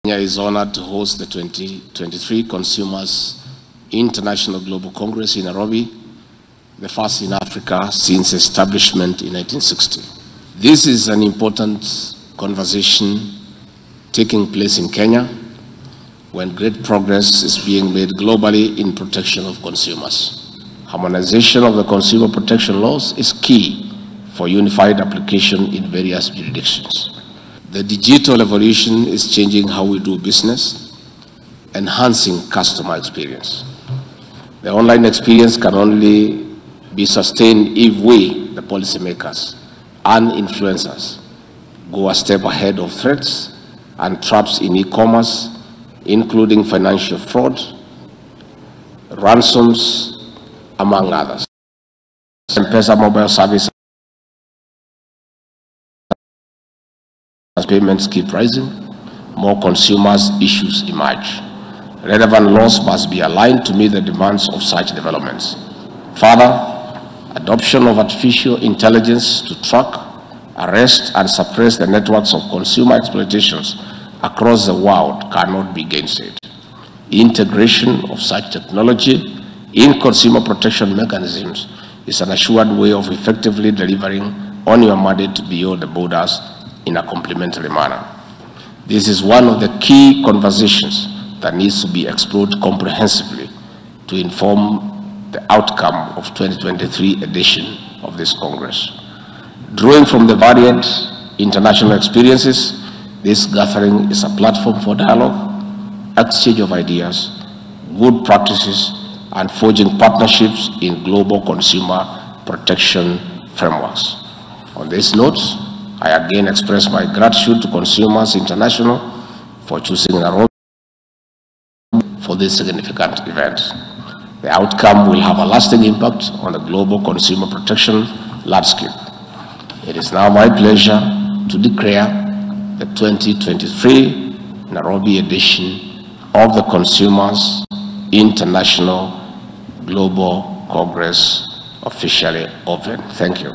Kenya is honored to host the 2023 Consumers International Global Congress in Nairobi, the first in Africa since establishment in 1960. This is an important conversation taking place in Kenya when great progress is being made globally in protection of consumers. Harmonization of the consumer protection laws is key for unified application in various jurisdictions. The digital evolution is changing how we do business, enhancing customer experience. The online experience can only be sustained if we, the policymakers and influencers, go a step ahead of threats and traps in e-commerce, including financial fraud, ransoms, among others. M-Pesa mobile service as payments keep rising, more consumers' issues emerge. Relevant laws must be aligned to meet the demands of such developments. Further, adoption of artificial intelligence to track, arrest, and suppress the networks of consumer exploitations across the world cannot be gainsaid. Integration of such technology in consumer protection mechanisms is an assured way of effectively delivering on your mandate beyond the borders in a complementary manner. This is one of the key conversations that needs to be explored comprehensively to inform the outcome of 2023 edition of this Congress. Drawing from the varied international experiences, this gathering is a platform for dialogue, exchange of ideas, good practices, and forging partnerships in global consumer protection frameworks. On this note, I again express my gratitude to Consumers International for choosing Nairobi for this significant event. The outcome will have a lasting impact on the global consumer protection landscape. It is now my pleasure to declare the 2023 Nairobi edition of the Consumers International Global Congress officially open. Thank you.